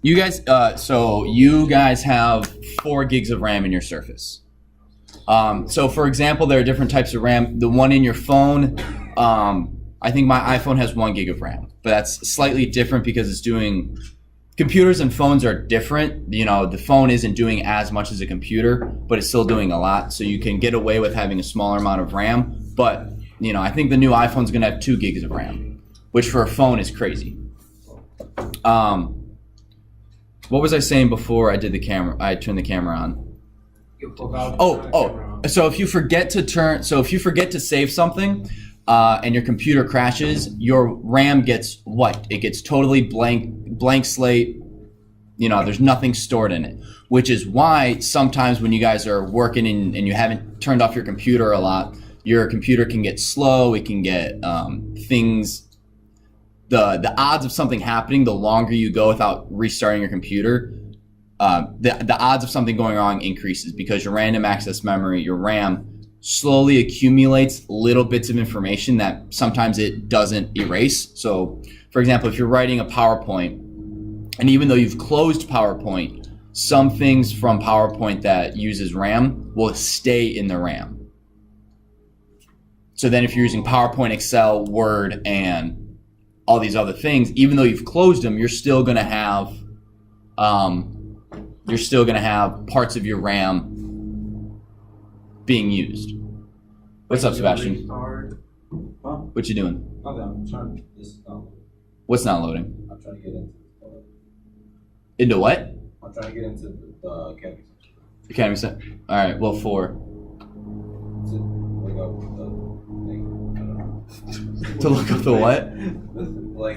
You guys, so you guys have 4 gigs of RAM in your Surface. So for example, there are different types of RAM. The one in your phone, I think my iPhone has 1 gig of RAM, but that's slightly different because it's doing, computers and phones are different. You know, the phone isn't doing as much as a computer, but it's still doing a lot. So you can get away with having a smaller amount of RAM, but you know, I think the new iPhone's gonna have 2 gigs of RAM, which for a phone is crazy. What was I saying before I did the camera? I turned the camera on. So if you forget to save something, and your computer crashes, your RAM gets wiped. It gets totally blank slate. You know, there's nothing stored in it, which is why sometimes when you guys are working and you haven't turned off your computer a lot, your computer can get slow. It can get things. The odds of something happening, the longer you go without restarting your computer, the odds of something going wrong increases because your random access memory, your RAM, slowly accumulates little bits of information that sometimes it doesn't erase. So, for example, if you're writing a PowerPoint, and even though you've closed PowerPoint, some things from PowerPoint that uses RAM will stay in the RAM. So then if you're using PowerPoint, Excel, Word, and all these other things, even though you've closed them, you're still going to have parts of your RAM being used. What's up, Sebastian? What you doing? I'm trying. This is not loading. What's not loading? I'm trying to get into. Into what? I'm trying to get into the Academy. Academy Center. All right. Well, 4. To look up the thing. I don't know. To look up the what? Like.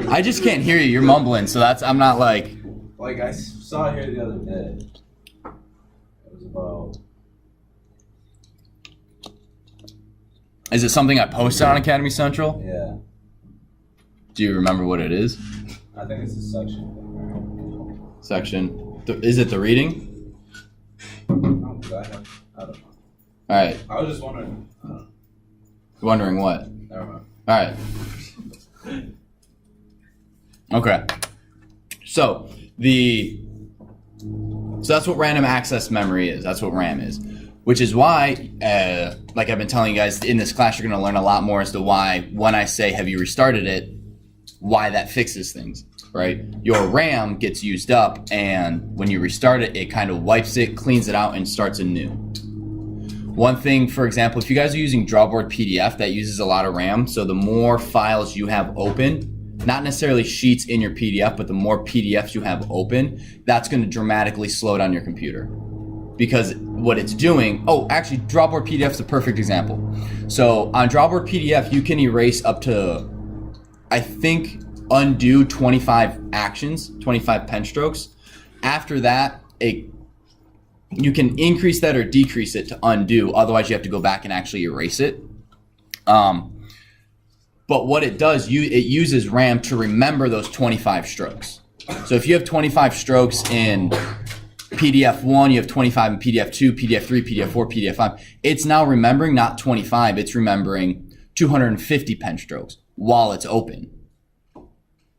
I just can't hear you. You're mumbling, so that's. I'm not like. Like I saw it here the other day. It was about. Is it something I posted on Academy Central? Yeah. Do you remember what it is? I think it's a section thing, right? Section. Is it the reading? No, 'cause I don't know. All right. I was just wondering. Wondering what? Never mind. All right. Okay. So that's what random access memory is. That's what RAM is. Which is why, like I've been telling you guys in this class, you're going to learn a lot more as to why, when I say have you restarted it, why that fixes things, right? Your RAM gets used up, and when you restart it, it kind of wipes it, cleans it out, and starts anew. One thing, for example, if you guys are using Drawboard PDF, that uses a lot of RAM, so the more files you have open, not necessarily sheets in your PDF, but the more PDFs you have open, that's going to dramatically slow down your computer. Because what it's doing, actually Drawboard PDF is a perfect example. So on Drawboard PDF, you can erase up to, I think, undo 25 actions, 25 pen strokes. After that, you can increase that or decrease it to undo. Otherwise, you have to go back and actually erase it. But what it does, it uses RAM to remember those 25 strokes. So if you have 25 strokes in PDF 1, you have 25 in PDF 2, PDF 3, PDF 4, PDF 5. It's now remembering not 25, it's remembering 250 pen strokes while it's open.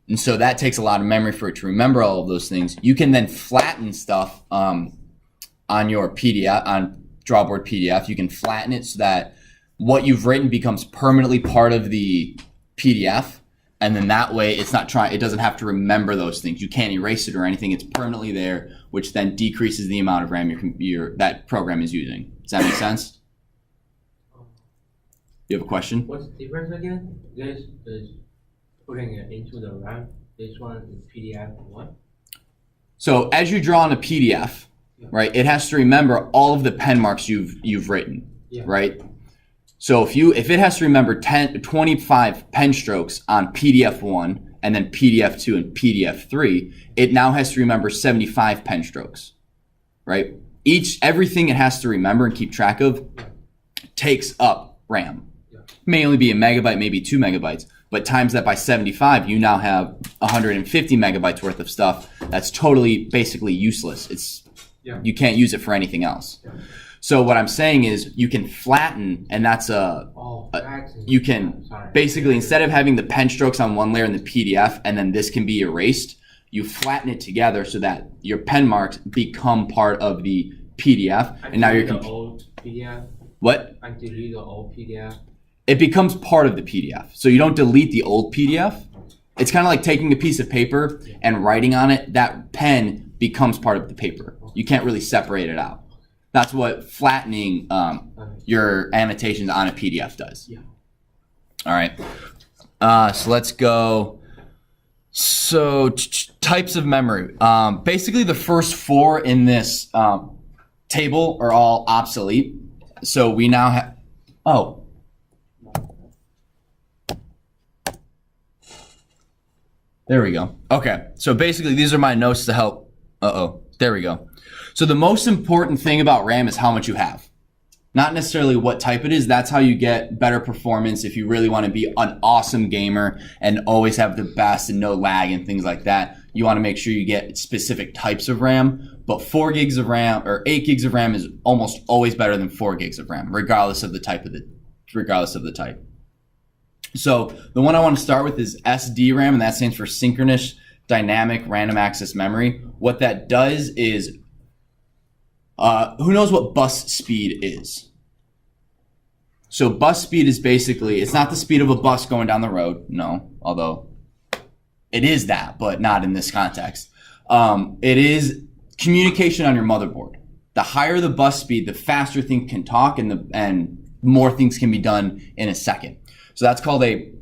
And so that takes a lot of memory for it to remember all of those things. You can then flatten stuff on your PDF, on Drawboard PDF. You can flatten it so that what you've written becomes permanently part of the PDF. And then that way it doesn't have to remember those things. You can't erase it or anything. It's permanently there, which then decreases the amount of RAM that program is using. Does that make sense? You have a question? What's the difference again? This is putting it into the RAM. This one is PDF one. So as you draw on a PDF, right, it has to remember all of the pen marks you've written, right? So if it has to remember 25 pen strokes on PDF 1 and then PDF 2 and PDF 3, it now has to remember 75 pen strokes, right? Everything it has to remember and keep track of takes up RAM. May only be a megabyte, maybe 2 megabytes, but times that by 75, you now have 150 megabytes worth of stuff that's totally basically useless. You can't use it for anything else. So what I'm saying is you can flatten, and that's you can basically, instead of having the pen strokes on one layer in the PDF and then this can be erased, you flatten it together so that your pen marks become part of the PDF, and now you're the old PDF. What? I delete the old PDF. It becomes part of the PDF. So you don't delete the old PDF. It's kind of like taking a piece of paper and writing on it. That pen becomes part of the paper. You can't really separate it out. That's what flattening your annotations on a PDF does. Yeah. All right. So let's go. So types of memory. Basically, the first 4 in this table are all obsolete. So we now have. Oh. There we go. Okay. So basically, these are my notes to help. There we go. So the most important thing about RAM is how much you have. Not necessarily what type it is. That's how you get better performance if you really want to be an awesome gamer and always have the best and no lag and things like that. You want to make sure you get specific types of RAM. But 4 gigs of RAM or 8 gigs of RAM is almost always better than 4 gigs of RAM, regardless of the type. So the one I want to start with is SDRAM, and that stands for Synchronous Dynamic Random Access Memory. What that does is, who knows what bus speed is? So bus speed is basically, it's not the speed of a bus going down the road, no, although it is that, but not in this context. It is communication on your motherboard. The higher the bus speed, the faster things can talk and more things can be done in a second. So that's called a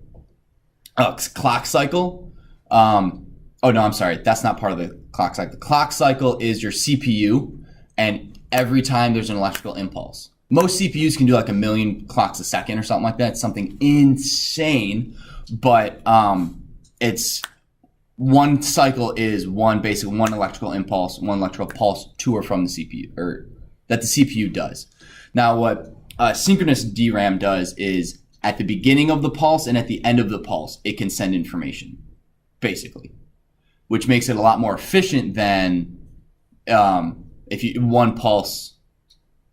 clock cycle. Oh no, I'm sorry. That's not part of the clock cycle. The clock cycle is your CPU, and every time there's an electrical impulse. Most CPUs can do like 1 million clocks a second or something like that. It's something insane, but it's one cycle is basically one electrical impulse, one electrical pulse to or from the CPU, or that the CPU does. Now, what synchronous DRAM does is at the beginning of the pulse and at the end of the pulse, it can send information, basically, which makes it a lot more efficient than if you one pulse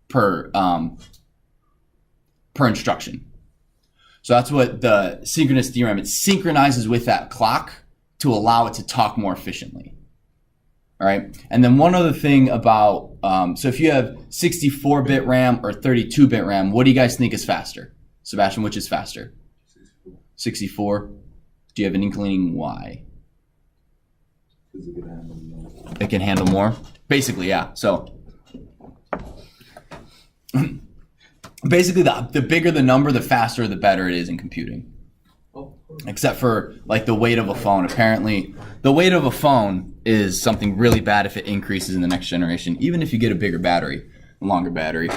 per instruction. So that's what the synchronous DRAM, it synchronizes with that clock to allow it to talk more efficiently. All right. And then one other thing about, so if you have 64-bit RAM or 32-bit RAM, what do you guys think is faster? Sebastian, which is faster? 64. Do you have an inkling why? It can handle more? Basically, yeah. So basically, the bigger the number, the faster, the better it is in computing. Except for like the weight of a phone. Apparently, the weight of a phone is something really bad if it increases in the next generation, even if you get a bigger battery, a longer battery.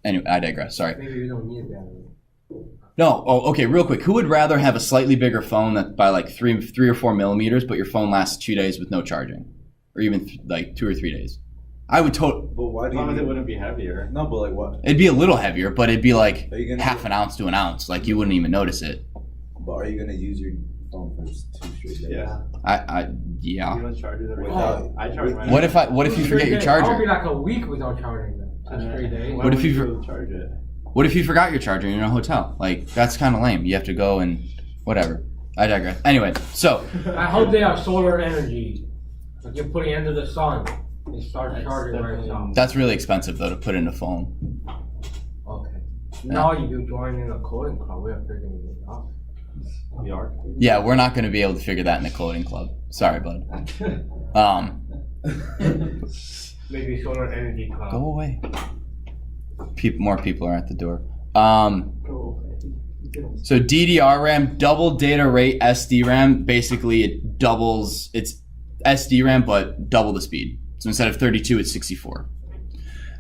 Anyway, I digress. Sorry. Maybe you don't need a battery. No. Oh, okay. Real quick. Who would rather have a slightly bigger phone that by like 3 or 4 millimeters, but your phone lasts 2 days with no charging, or even like 2 or 3 days? I would totally. But why do As long as you? it wouldn't be heavier. No, but like what? It'd be a little heavier, but it'd be like Are you gonna half do- an ounce to an ounce. Like you wouldn't even notice it. But are you gonna use your phone for 2 straight days? Yeah. Yeah. You don't charge it every day. Without- I charge mine. What if you forget your I'll be charger? like a week without charging them. 2 straight days. Why What if would you charge it? What if you forgot your charger and you're in a hotel? Like that's kind of lame. You have to go and whatever. I digress. Anyway, so I hope they have solar energy. Like you're putting into the sun. It starts charging by itself. that's really expensive though to put in a phone. Okay. Now you do join in a coding club. We are figuring it out. We are. Yeah, we're not going to be able to figure that in the coding club. Sorry, bud. Maybe solar energy club. Go away. More people are at the door. So DDR RAM, double data rate SDRAM. Basically, it doubles. It's SDRAM, but double the speed. So instead of 32, it's 64.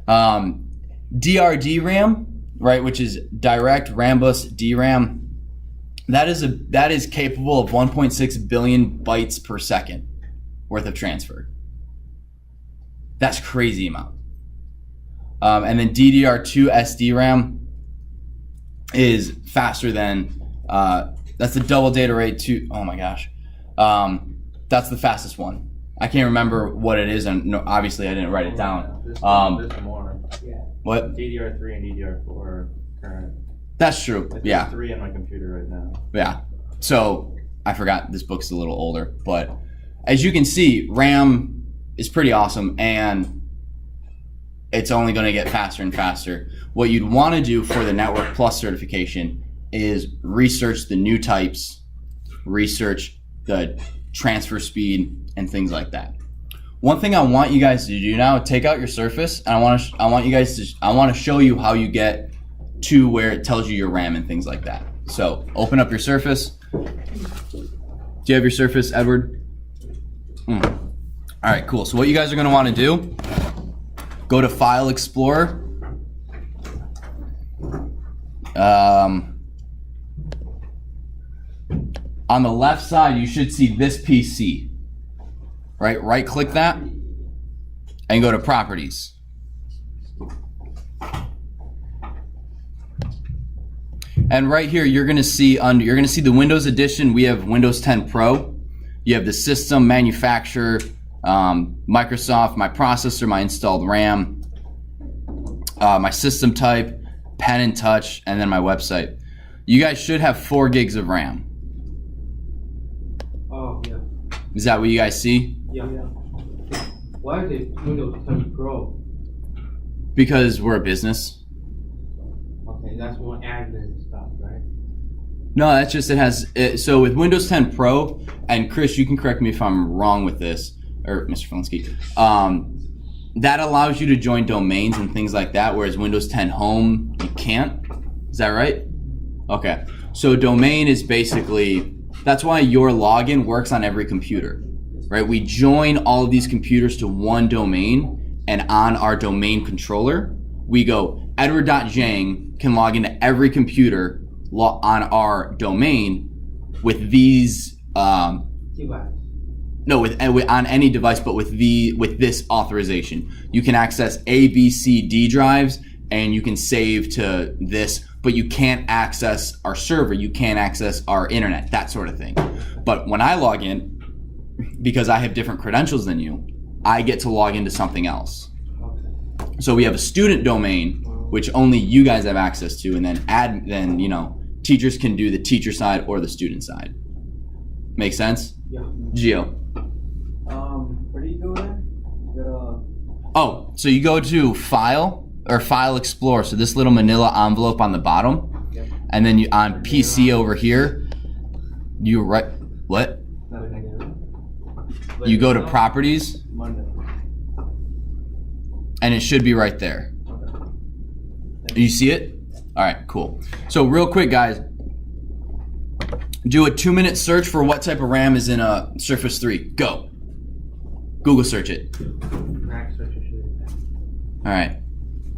DRD RAM, right, which is direct rambus DRAM. That is capable of 1.6 billion bytes per second worth of transfer. That's crazy amount. And then DDR2 SDRAM is faster than, that's the double data rate to, oh my gosh. That's the fastest one. I can't remember what it is, and no, obviously I didn't write it down. There's more. Yeah. What? DDR3 and DDR4 current. That's true. Like, Yeah. there's 3 on my computer right now. Yeah. So I forgot this book's a little older, but as you can see, RAM is pretty awesome, and it's only going to get faster and faster. What you'd want to do for the Network Plus certification is research the new types, research the transfer speed, and things like that. One thing I want you guys to do now, take out your Surface, and I want to show you how you get to where it tells you your RAM and things like that. So open up your Surface. Do you have your Surface, Edward? All right, cool. So what you guys are going to want to do, go to File Explorer. On the left side, you should see this PC. Right click that and go to Properties. And right here, you're gonna see the Windows Edition. We have Windows 10 Pro. You have the system, manufacturer, Microsoft, my processor, my installed RAM, my system type, pen and touch, and then my website. You guys should have 4 gigs of RAM. Oh, yeah. Is that what you guys see? Yeah. Why is it Windows 10 Pro? Because we're a business. Okay, that's more admin stuff, right? No, that's just so with Windows 10 Pro, and Chris, you can correct me if I'm wrong with this, or Mr. Felinsky, that allows you to join domains and things like that, whereas Windows 10 Home, you can't. Is that right? Okay. So domain is basically, that's why your login works on every computer, right? We join all of these computers to one domain, and on our domain controller, we go, Edward.Jang can log into every computer on our domain with these, Device. no, with on any device, but with this authorization. You can access A, B, C, D drives, and you can save to this, but you can't access our server, you can't access our internet, that sort of thing. But when I log in, because I have different credentials than you, I get to log into something else. Okay. So we have a student domain, which only you guys have access to, and then teachers can do the teacher side or the student side. Make sense? Yeah. Gio. Where do you go there? You gotta... Oh, so you go to File or File Explorer. So this little manila envelope on the bottom, Yep. and then you on PC over here, you right what? You go to Properties, Monday. and it should be right there. Okay. You see it? All right, cool. So real quick, guys, do a 2-minute search for what type of RAM is in a Surface 3. Go. Google search it. Max search usually. All right.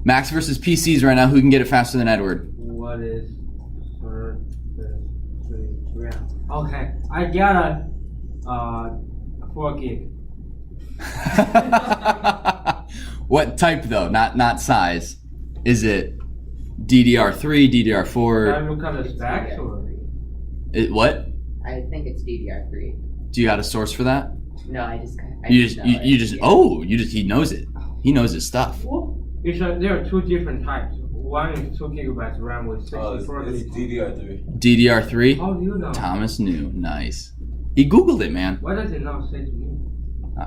Max versus PCs right now. Who can get it faster than Edward? What is Surface 3 RAM? Okay, I got a 4 gig. What type though? Not size. Is it DDR3, Can I DDR4? look at the specs or? What? I think it's DDR3. Do you got a source for that? No, I just know it. He knows it. He knows his stuff. There are 2 different types. One is 2 gigabytes RAM with 64 It's gigs. DDR3. DDR3? How do you know? Thomas knew. Nice. He Googled it, man. Why does it not say to me?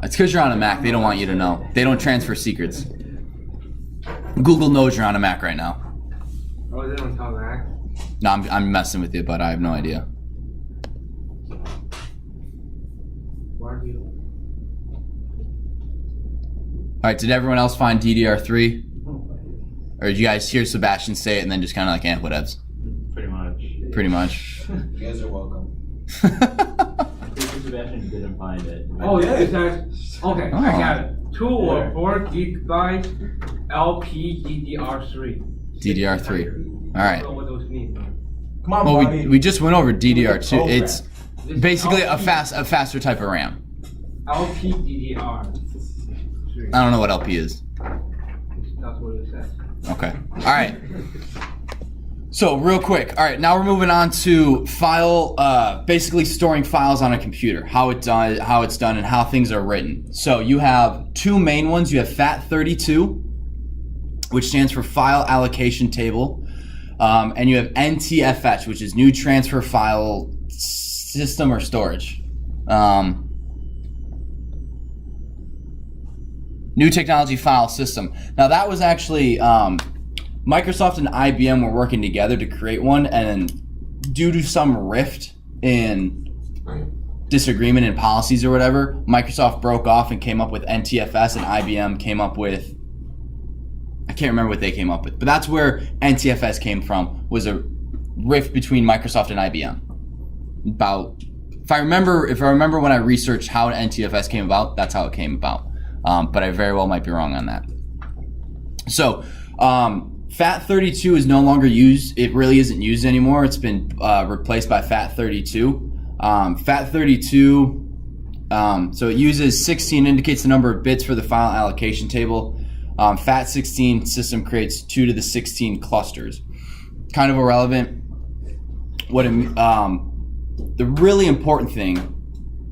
It's because you're on a Mac. They don't want you to know. They don't transfer secrets. Google knows you're on a Mac right now. Oh, they don't tell Max? No, I'm messing with you, but I have no idea. Why do you? All right, did everyone else find DDR3? Or did you guys hear Sebastian say it and then just kind of like, whatevs? Pretty much. Pretty much. You guys are welcome. Sebastian didn't find it. Oh, yeah, it says, okay, I got it. 2 or 4 gigabyte LPDDR3. DDR3. All I right. don't know what those mean. Come on, Well, buddy. we just went over DDR2. Oh, It's This basically is a faster type of RAM. LPDDR3. I don't know what LP is. That's what it says. Okay. All right. So real quick. All right. Now we're moving on to basically storing files on a computer. How it's done, and how things are written. So you have 2 main ones. You have FAT32, which stands for File Allocation Table, and you have NTFS, which is New Transfer File System or Storage. New technology file system. Now that was actually Microsoft and IBM were working together to create one, and due to some rift in disagreement in policies or whatever, Microsoft broke off and came up with NTFS, and IBM came up with, I can't remember what they came up with, but that's where NTFS came from, was a rift between Microsoft and IBM. About, if I remember when I researched how NTFS came about, that's how it came about. But I very well might be wrong on that. So, FAT32 is no longer used. It really isn't used anymore. It's been replaced by FAT32. FAT32, so it uses 16, indicates the number of bits for the file allocation table. FAT16 system creates 2 to the 16 clusters. Kind of irrelevant. The really important thing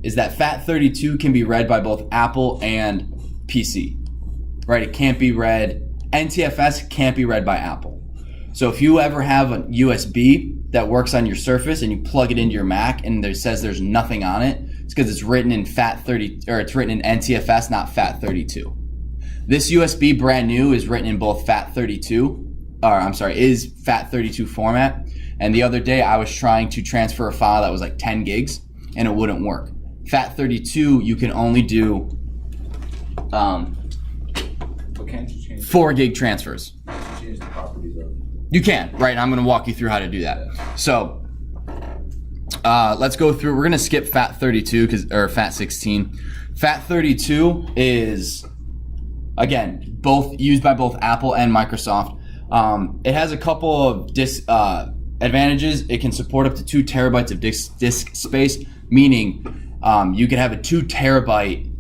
is that FAT32 can be read by both Apple and PC, right? It can't be read, NTFS can't be read by Apple. So if you ever have a USB that works on your Surface and you plug it into your Mac and it says there's nothing on it, it's because it's written in FAT30, or it's written in NTFS, not FAT32. This USB brand new is written in both is FAT32 format. And the other day I was trying to transfer a file that was like 10 gigs and it wouldn't work. FAT32, you can only do 4 gig transfers. Change the properties of it. You can, right? And I'm going to walk you through how to do that. So let's go through. We're going to skip FAT32 or FAT16. FAT32 is, again, both used by both Apple and Microsoft. It has a couple of advantages. It can support up to 2 terabytes of disk space, meaning you could have a 2 terabyte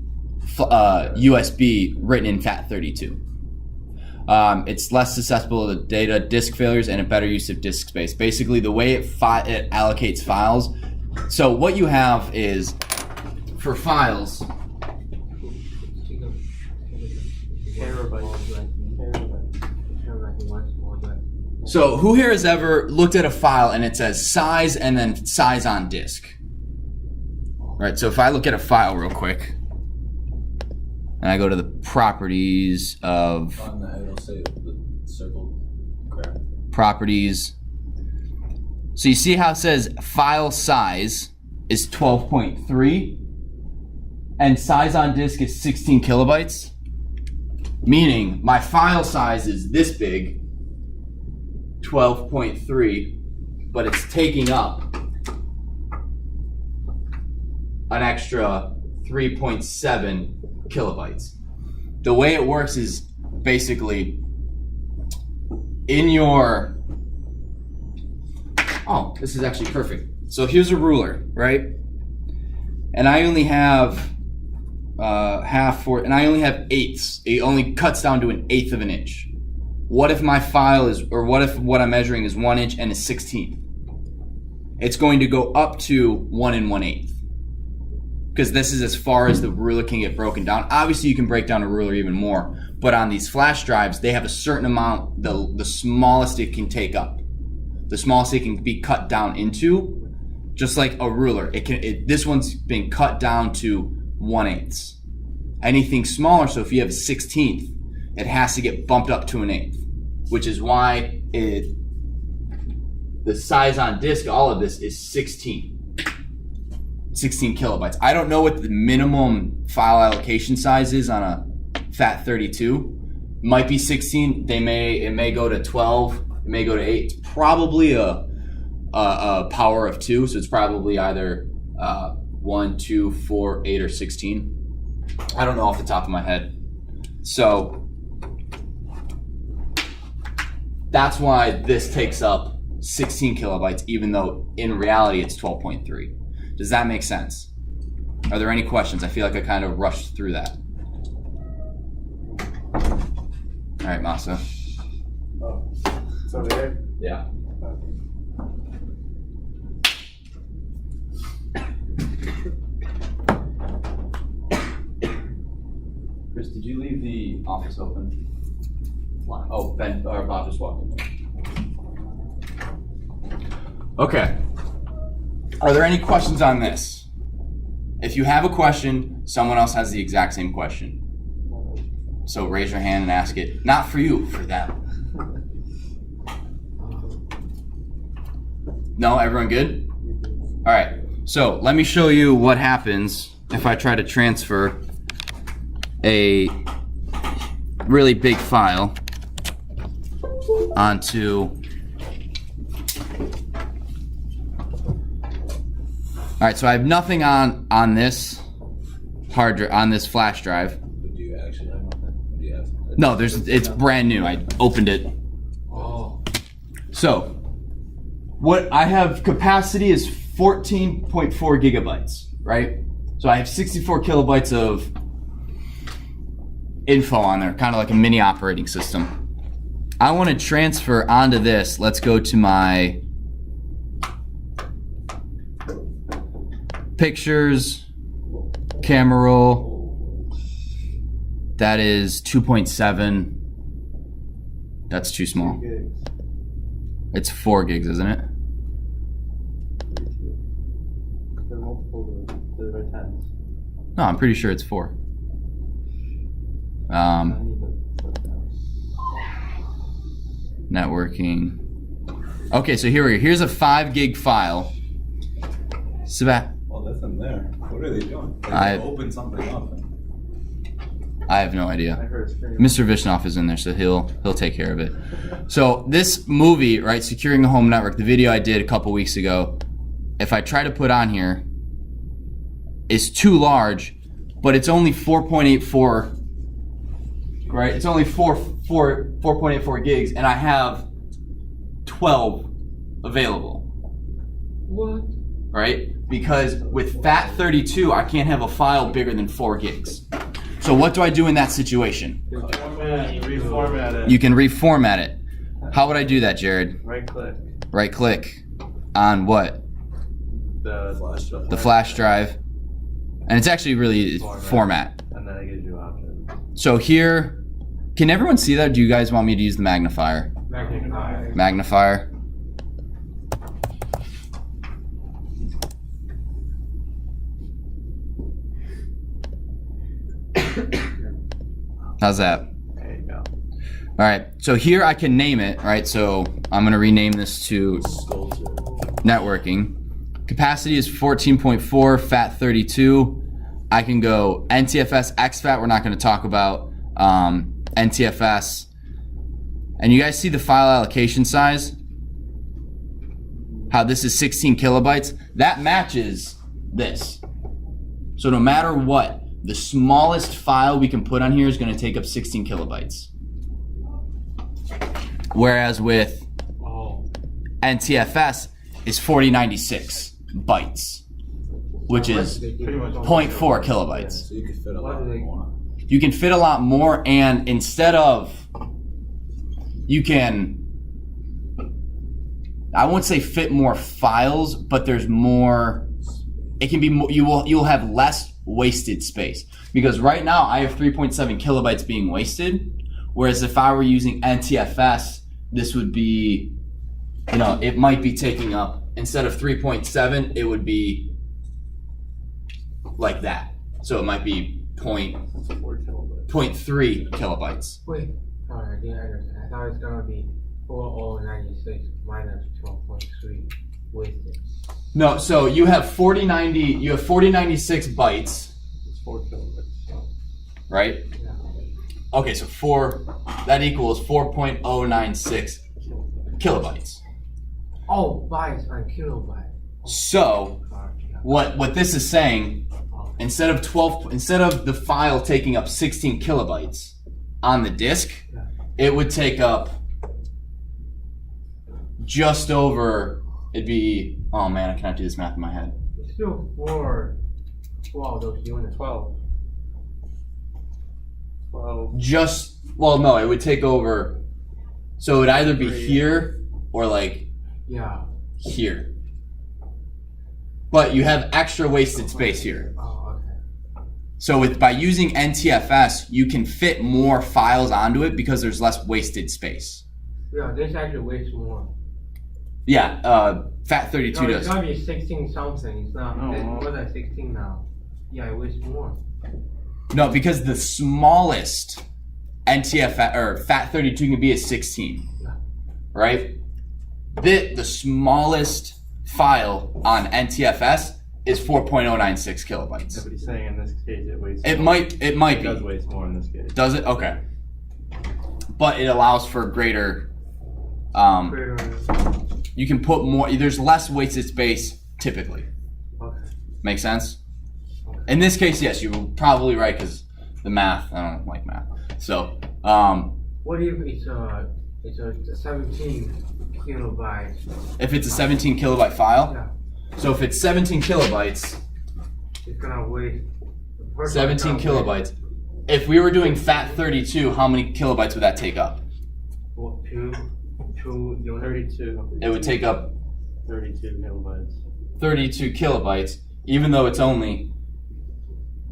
USB written in FAT32. It's less susceptible to data disk failures and a better use of disk space. Basically, the way it allocates files. So what you have is, for files, so who here has ever looked at a file and it says size and then size on disk? Right, so if I look at a file real quick, and I go to the properties of On the, it'll say the circle graph. properties. So you see how it says file size is 12.3 and size on disk is 16 kilobytes? Meaning my file size is this big, 12.3, but it's taking up an extra 3.7 kilobytes. The way it works is basically in your, oh, this is actually perfect. So here's a ruler, right? And I only have and I only have eighths. It only cuts down to 1/8 of an inch. What if my file is, or what if what I'm measuring is 1 inch and a 16th? It's going to go up to 1 1/8. Because this is as far as the ruler can get broken down. Obviously, you can break down a ruler even more, but on these flash drives, they have a certain amount, the smallest it can take up, the smallest it can be cut down into, just like a ruler. This one's been cut down to 1/8. Anything smaller, so if you have a 16th, it has to get bumped up to 1/8, which is why the size on disk, all of this is 16 kilobytes. I don't know what the minimum file allocation size is on a FAT32. Might be 16. It may go to 12. It may go to 8. It's probably a power of 2. So it's probably either 1, 2, 4, 8, or 16. I don't know off the top of my head. So that's why this takes up 16 kilobytes, even though in reality it's 12.3. Does that make sense? Are there any questions? I feel like I kind of rushed through that. All right, Masa. Oh, it's over there? Yeah. Chris, did you leave the office open? Oh, Ben or Bob just walked in. Okay. Are there any questions on this? If you have a question, someone else has the exact same question. So raise your hand and ask it. Not for you, for them. No, everyone good? All right. So let me show you what happens if I try to transfer a really big file onto. All right, so I have nothing on this hard drive, on this flash drive. But do you actually have nothing? What do you have? No, it's brand new. I opened it. Oh. So what I have capacity is 14.4 gigabytes, right? So I have 64 kilobytes of info on there, kind of like a mini operating system. I want to transfer onto this. Let's go to my pictures, camera roll. That is 2.7. That's too small. It's 4 gigs, isn't it? They're multiple, they're by tens. No, I'm pretty sure it's 4. Networking. Okay, so here we go. Here's a 5 gig file. Well, that's in there. What are they doing? Like I- they open something up. I have no idea. I heard a scream. Mr. Vishnoff is in there, so he'll take care of it. So this movie, right, Securing the Home Network, the video I did a couple weeks ago, if I try to put on here, is too large, but it's only 4.84, right? It's only 4.84 gigs, and I have 12 available, What? right? Because with FAT32, I can't have a file bigger than 4 gigs. So what do I do in that situation? Reformat it. You can reformat it. How would I do that, Jared? Right click. Right click on what? The Flash drive. The flash drive. And it's actually really format. And then it gives you options. So here, can everyone see that? Or do you guys want me to use the magnifier? Magnifier. Magnifier. How's that? There you go. All right, so here I can name it, right? So I'm gonna rename this to networking. Capacity is 14.4, FAT32. I can go NTFS, XFAT, we're not gonna talk about NTFS. And you guys see the file allocation size? How this is 16 kilobytes? That matches this. So no matter what, the smallest file we can put on here is gonna take up 16 kilobytes. Whereas with NTFS is 4096 bytes, which is Pretty much 0.4 kilobytes. So you could fit a lot more. You can fit a lot more, and instead of, you can, I won't say fit more files, but there's more, it can be more, you'll have less wasted space. Because right now I have 3.7 kilobytes being wasted, whereas if I were using NTFS, this would be, you know, it might be taking up, instead of 3.7, it would be like that. So it might be 0.3 kilobytes. Wait. Sorry, I didn't understand. I thought it's gonna be 4096 minus 12.3 wasted. No, so you have 4096 bytes, It's 4 kilobytes. right? Yeah. Okay, so that equals 4.096 kilobytes. Oh, bytes and kilobytes. So Sorry. Yeah. what this is saying, instead of the file taking up 16 kilobytes on the disk, it would take up just over, it'd be, oh man, I cannot do this math in my head. It's still 4 of those units. 12. Well, no, it would take over, so it would either be here or like Yeah. here. But you have extra wasted space here. Oh, okay. So by using NTFS, you can fit more files onto it because there's less wasted space. Yeah, this actually wastes more. Yeah, FAT32 No, it's does. gonna be 16 something. It's not. No. It's more than 16 now. Yeah, it wastes more. No, because the smallest NTFS or FAT32 can be a 16, right? The smallest file on NTFS is 4.096 kilobytes. But he's saying in this case it weighs. It more. might It be. does weigh more in this case. Does it? Okay. But it allows for greater. You can put more. There's less wasted space typically. Okay. Make sense? In this case, yes, you're probably right because the math. I don't like math. So, What if it's a 17 kilobyte? if it's a 17 kilobyte file, Yeah, so if it's 17 kilobytes, it's gonna weigh. 17 kilobytes. If we were doing FAT32, how many kilobytes would that take up? What, two units? 32. It would take up 32 kilobytes. 32 kilobytes, even though it's only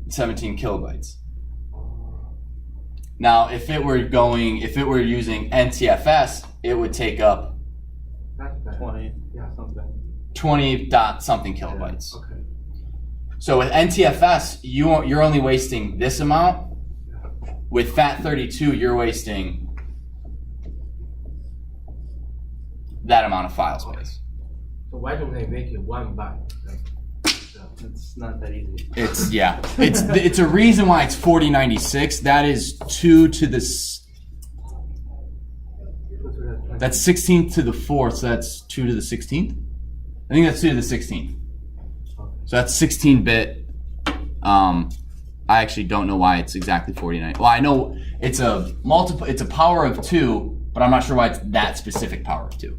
17 kilobytes. Now, if it were using NTFS, it would take up That's better. 20. Yeah. Something. 20 dot something kilobytes. Okay. So with NTFS, you're only wasting this amount. With FAT32, you're wasting that amount of file space. So why don't they make it 1 byte? It's not that easy. It's a reason why it's 4096. That is 2 to the that's 16th to the 4th. So that's 2 to the 16th. I think that's 2 to the 16th. So that's 16-bit. I actually don't know why it's exactly 49. Well, I know it's a multiple. It's a power of 2, but I'm not sure why it's that specific power of 2.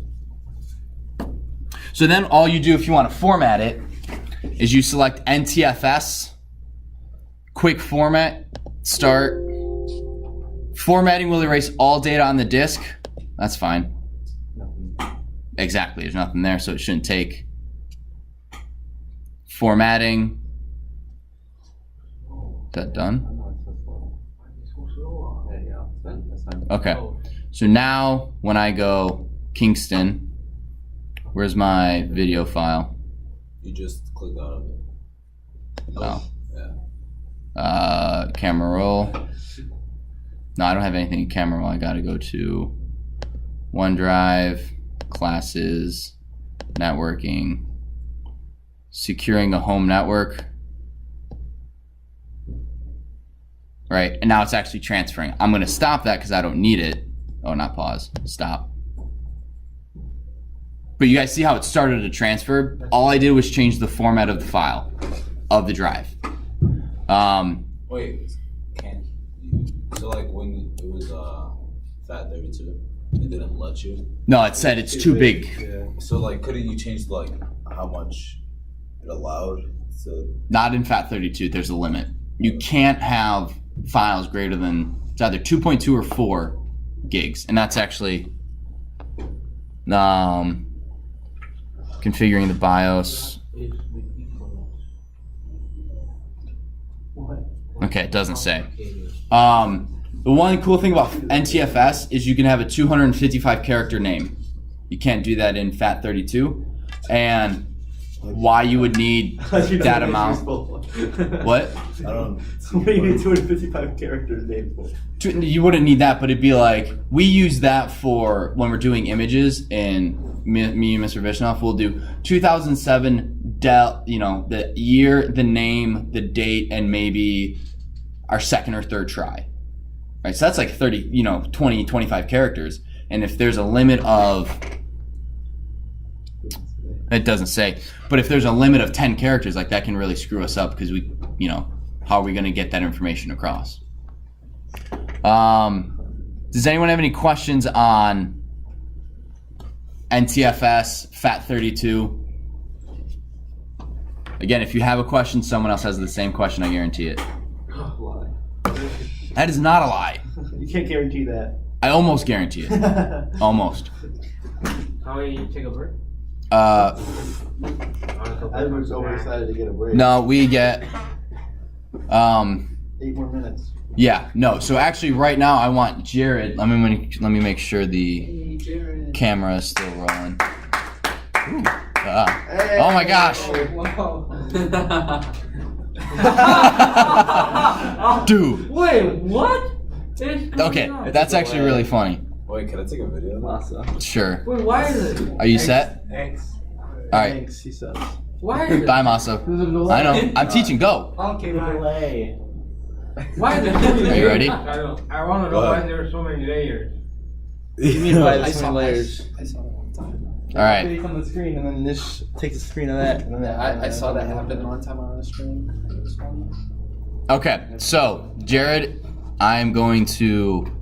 So then all you do if you want to format it is you select NTFS, quick format, start. Formatting will erase all data on the disk. That's fine. Nothing. Exactly, there's nothing there, so it shouldn't take. Formatting. Is that done? I know it's so slow. There you go. That's fine. Okay. So now when I go Kingston, where's my video file? You just click out of it. Oh. Yeah. Camera roll. No, I don't have anything in camera roll. I gotta go to OneDrive, classes, networking, securing a home network. Right, and now it's actually transferring. I'm gonna stop that because I don't need it. Oh, not pause, stop. But you guys see how it started to transfer? All I did was change the format of the file, of the drive. Wait, can't you? So like when it was FAT32, it didn't let you. No, it said it's too big. Yeah. So like, couldn't you change like how much it allowed to? Not in FAT32, there's a limit. You can't have files greater than, it's either 2.2 or 4 gigs. And that's actually configuring the BIOS. Okay, it doesn't say. The one cool thing about NTFS is you can have a 255 character name. You can't do that in FAT32. And why you would need that amount. What? I don't. What do you need 255 characters named for? You wouldn't need that, but it'd be like, we use that for when we're doing images, and me and Mr. Vishnoff will do 2007, the year, the name, the date, and maybe our second or third try. Right, so that's like 30, 20, 25 characters. And if there's a limit of, it doesn't say, but if there's a limit of 10 characters, like that can really screw us up because we, how are we going to get that information across? Does anyone have any questions on NTFS, FAT32? Again, if you have a question, someone else has the same question, I guarantee it. Lie. That is not a lie. You can't guarantee that. I almost guarantee it. Almost. How will you take a break? I was overexcited to get a break. No, we get 8 more minutes. yeah, no. So actually right now I want Jared, let me make sure the camera is still rolling. Ooh, oh my gosh. Dude. Wait, what? Okay, that's actually really funny. Wait, can I take a video? Masa. Sure. Wait, why is it? Are you set? Thanks. All right. Thanks, he says. Why is it? Bye, Maso. There's a delay. I know. I'm teaching. Go. Okay, There's a bye. delay. Why is it? Are you ready? I don't. I want to know why there are so many layers. You mean by I the saw swing layers? I saw that one time. All right. Click on the screen and then this takes a screen of that. And then that. I saw that happen one time on the stream. It was funny. Okay. So, Jared, I'm going to